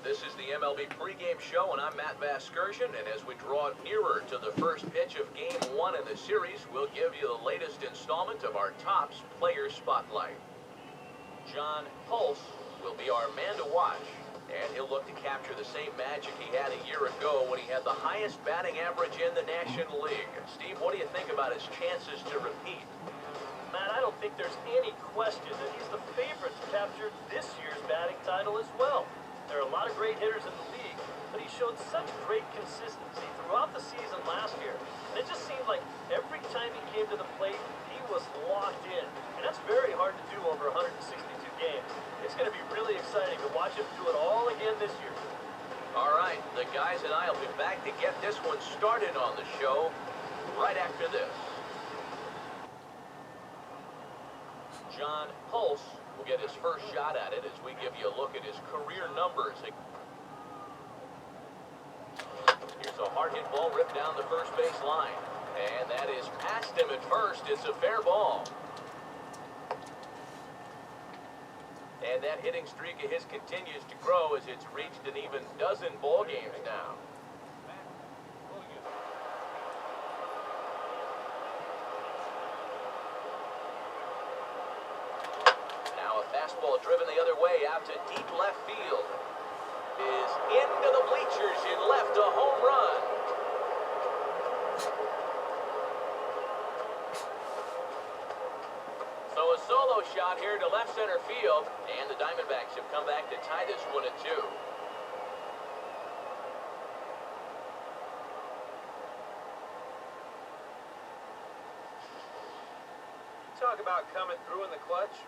This is the MLB pregame show, and I'm Matt Vasgersian. And as we draw nearer to the first pitch of Game 1 in the series, we'll give you the latest installment of our Topps Player Spotlight. John Pulse will be our man to watch, and he'll look to capture the same magic he had a year ago when he had the highest batting average in the National League. Steve, what do you think about his chances to repeat? Matt, I don't think there's any question that he's the favorite to capture this year's batting title as well. There are a lot of great hitters in the league, but he showed such great consistency throughout the season last year. And it just seemed like every time he came to the plate, he was locked in. And that's very hard to do over 162 games. It's going to be really exciting to watch him do it all again this year. All right, the guys and I will be back to get this one started on the show right after this. John Pulse will get his first shot at it as we give you a look at his career numbers. Here's a hard hit ball ripped down the first base line. And that is past him at first. It's a fair ball. And that hitting streak of his continues to grow as it's reached an even dozen ball games now. Fastball driven the other way out to deep left field. Is into the bleachers in left, a home run. So a solo shot here to left center field, and the Diamondbacks have come back to tie this one at 2. Talk about coming through in the clutch.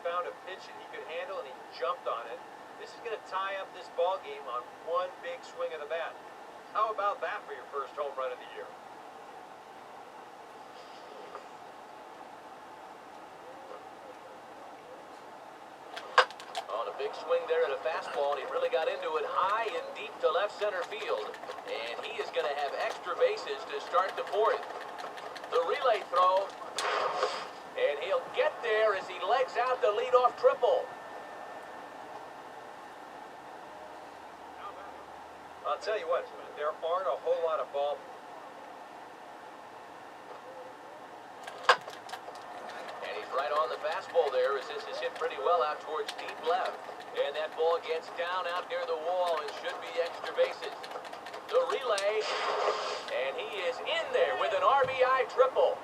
Found a pitch that he could handle, and he jumped on it. This is going to tie up this ball game on one big swing of the bat. How about that for your first home run of the year? On a big swing there at a fastball, and he really got into it high and deep to left center field. And he is going to have extra bases to start the fourth. The relay throw. And he'll get there as he legs out the leadoff triple. I'll tell you what, there aren't a whole lot of ball. And he's right on the fastball there as this is hit pretty well out towards deep left. And that ball gets down out near the wall and should be extra bases. The relay, and he is in there with an RBI triple.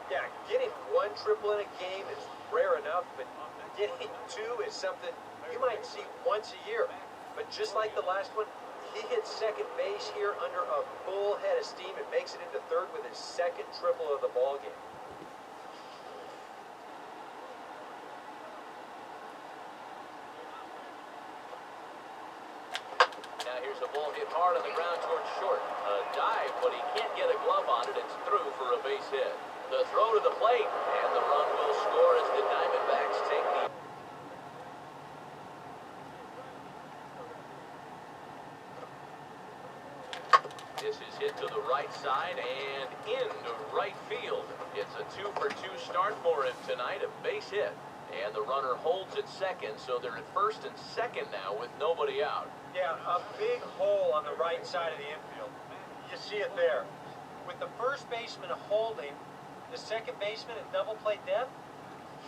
Yeah, getting one triple in a game is rare enough, but getting two is something you might see once a year. But just like the last one, he hits second base here under a full head of steam and makes it into third with his second triple of the ball game. Now here's a ball hit hard on the ground towards short. A dive, but he can't get a glove on it. It's through for a base hit. The throw to the plate, and the run will score as the Diamondbacks take the... This is hit to the right side and into right field. It's a 2-for-2 start for him tonight, a base hit. And the runner holds at second, so they're at first and second now with nobody out. Yeah, a big hole on the right side of the infield. You see it there. With the first baseman holding, the second baseman at double play depth,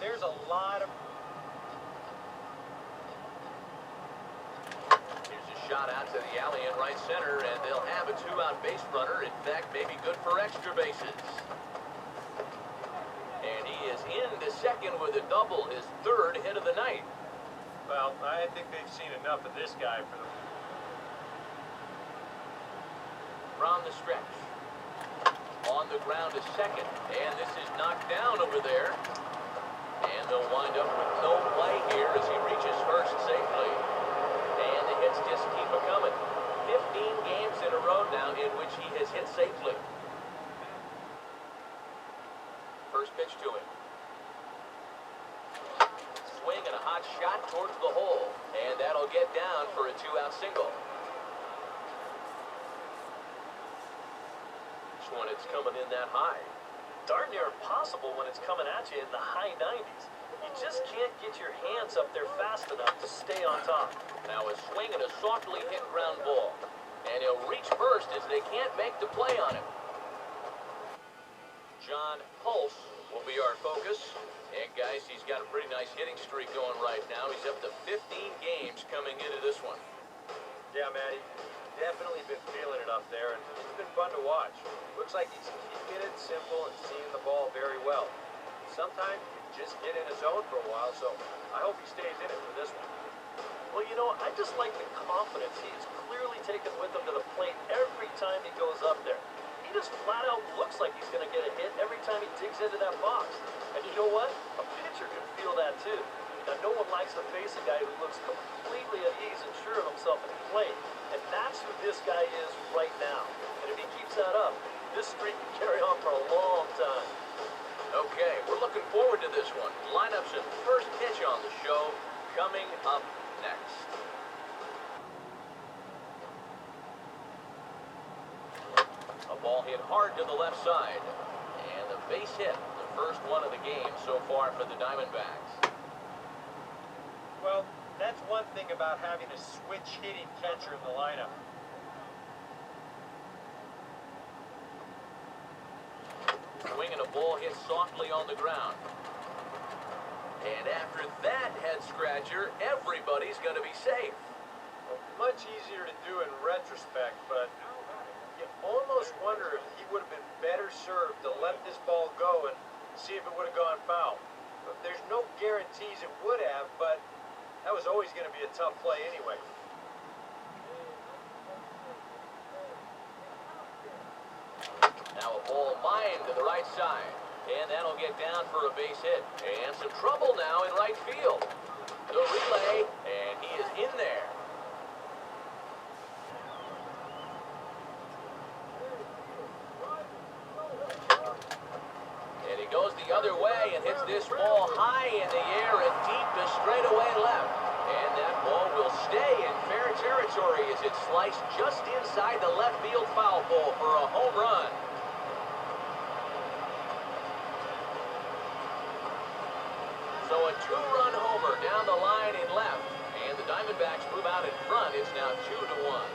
there's a lot of... Here's a shot out to the alley in right center, and they'll have a 2-out base runner. In fact, maybe good for extra bases. And he is into second with a double, his third hit of the night. Well, I think they've seen enough of this guy for the... From the stretch. On the ground to second, and this is knocked down over there. And they'll wind up with no play here as he reaches first safely. And the hits just keep a-coming. 15 games in a row now in which he has hit safely. First pitch to him. Swing and a hot shot towards the hole, and that'll get down for a 2-out single. When it's coming in that high. Darn near impossible when it's coming at you in the high 90s. You just can't get your hands up there fast enough to stay on top. Now a swing and a softly hit ground ball. And he'll reach first as they can't make the play on him. John Pulse will be our focus. And guys, he's got a pretty nice hitting streak going right now. He's up to 15 games coming into this one. Yeah, Matty, definitely been feeling it up there, and it's been fun to watch. Looks like he's keeping it simple and seeing the ball very well. Sometimes you just get in his zone for a while, so I hope he stays in it for this one. Well, you know, I just like the confidence he's clearly taken with him to the plate every time he goes up there. He just flat out looks like he's going to get a hit every time he digs into that box. And you know what? A pitcher can feel that too. Now, no one likes to face a guy who looks completely at ease and sure of himself at the plate. And that's who this guy is right now. And if he keeps that up, this streak can carry on for a long time. Okay, we're looking forward to this one. Lineups and first pitch on the show coming up next. A ball hit hard to the left side. And the base hit, the first one of the game so far for the Diamondbacks. Well, that's one thing about having a switch hitting catcher in the lineup. Swing and a ball hit softly on the ground. And after that head scratcher, everybody's going to be safe. Well, much easier to do in retrospect, but you almost wonder if he would have been better served to let this ball go and see if it would have gone foul. But there's no guarantees it would have, but that was always going to be a tough play anyway. Now a ball lined to the right side. And that'll get down for a base hit. And some trouble now in right field. The relay, and he is in there. And he goes the other way and hits this ball high in the air and deep to straightaway left. And that ball will stay in fair territory as it's sliced just inside the left field foul pole for a home run. So a two-run homer down the line in left, and the Diamondbacks move out in front. It's now 2-1.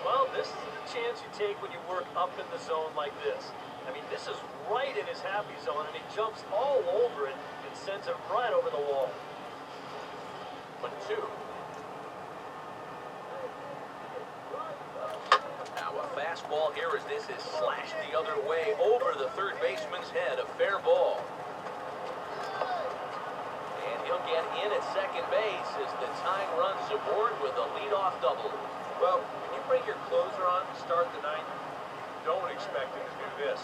Well, this is the chance you take when you work up in the zone like this. I mean, this is right in his happy zone, and he jumps all over it and sends it right over the wall. 1-2. Now a fastball here as this is slashed the other way over the third baseman's head. A fair ball. And he'll get in at second base as the tying runs aboard with a leadoff double. Well, when you bring your closer on to start the ninth, you don't expect him to do this.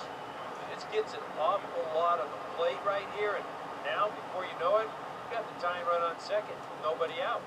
This gets an awful lot on the plate right here, and now, before you know it, you got the tying run on second with nobody out.